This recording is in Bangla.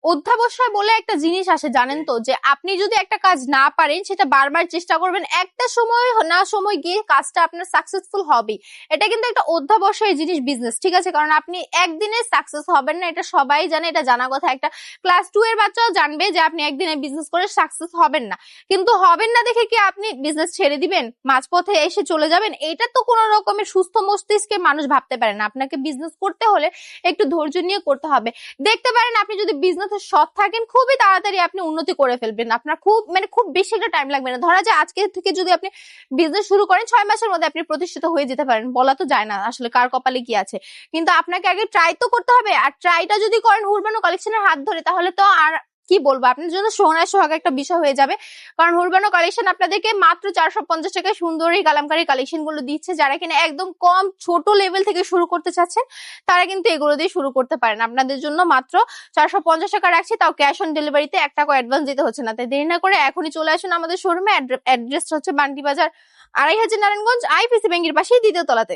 অধ্যাবসায় বলে একটা জিনিস আসে, জানেন তো, যে আপনি যদি একটা কাজ না পারেন সেটা বারবার চেষ্টা করবেন, একটা সময় না সময় গিয়ে কাজটা আপনার সাকসেসফুল হবে। এটা কিন্তু একটা অধ্যাবসায় জিনিস বিজনেস, ঠিক আছে? কারণ আপনি একদিনে সাকসেস হবেন না, এটা সবাই জানে, এটা জানা কথা। একটা ক্লাস 2 এর বাচ্চাও জানবে যে আপনি একদিনে বিজনেস করে সাকসেস হবেন না। কিন্তু হবেন না দেখে কি আপনি বিজনেস ছেড়ে দিবেন, মাঝপথে এসে চলে যাবেন? এটা তো কোনো রকমের সুস্থ মস্তিষ্কে মানুষ ভাবতে পারে না। আপনাকে বিজনেস করতে হলে একটু ধৈর্য নিয়ে করতে হবে। দেখতে পারেন আপনি যদি বিজনেসে সৎ থাকেন, খুবই তাড়াতাড়ি আপনি উন্নতি করে ফেলবেন। আপনার খুব বেশি একটা টাইম লাগবে না। ধরা যায় আজকে থেকে যদি আপনি বিজনেস শুরু করেন, 6 মাসের মধ্যে আপনি প্রতিষ্ঠিত হয়ে যেতে পারেন। বলা তো যায় না আসলে কার কপালে কি আছে, কিন্তু আপনাকে আগে ট্রাই তো করতে হবে। আর ট্রাইটা যদি করেন হুরবানো কালেকশনের হাত ধরে, তাহলে তো আর কি বলবো, আপনার জন্য সোনায় সোহাগ একটা বিষয় হয়ে যাবে। কারণ হুরবানো কালেকশন আপনাদেরকে মাত্র 450 টাকায় সুন্দর এই কালামকারী কালেকশন গুলো দিচ্ছে। যারা কিনা একদম কম ছোট লেভেল থেকে শুরু করতে চাচ্ছেন, তারা কিন্তু এগুলো দিয়ে শুরু করতে পারেন। আপনাদের জন্য মাত্র 450 টাকা রাখছি, তাও ক্যাশ অন ডেলিভারিতে 1 টাকা অ্যাডভান্স দিতে হচ্ছে না। তাই দেরি না করে এখনই চলে আসুন আমাদের শোরুমে। অ্যাড্রেস হচ্ছে বান্টি বাজার, 2500 নারায়ণগঞ্জ, আইপিসি ব্যাংকের পাশেই 2য় তলাতে।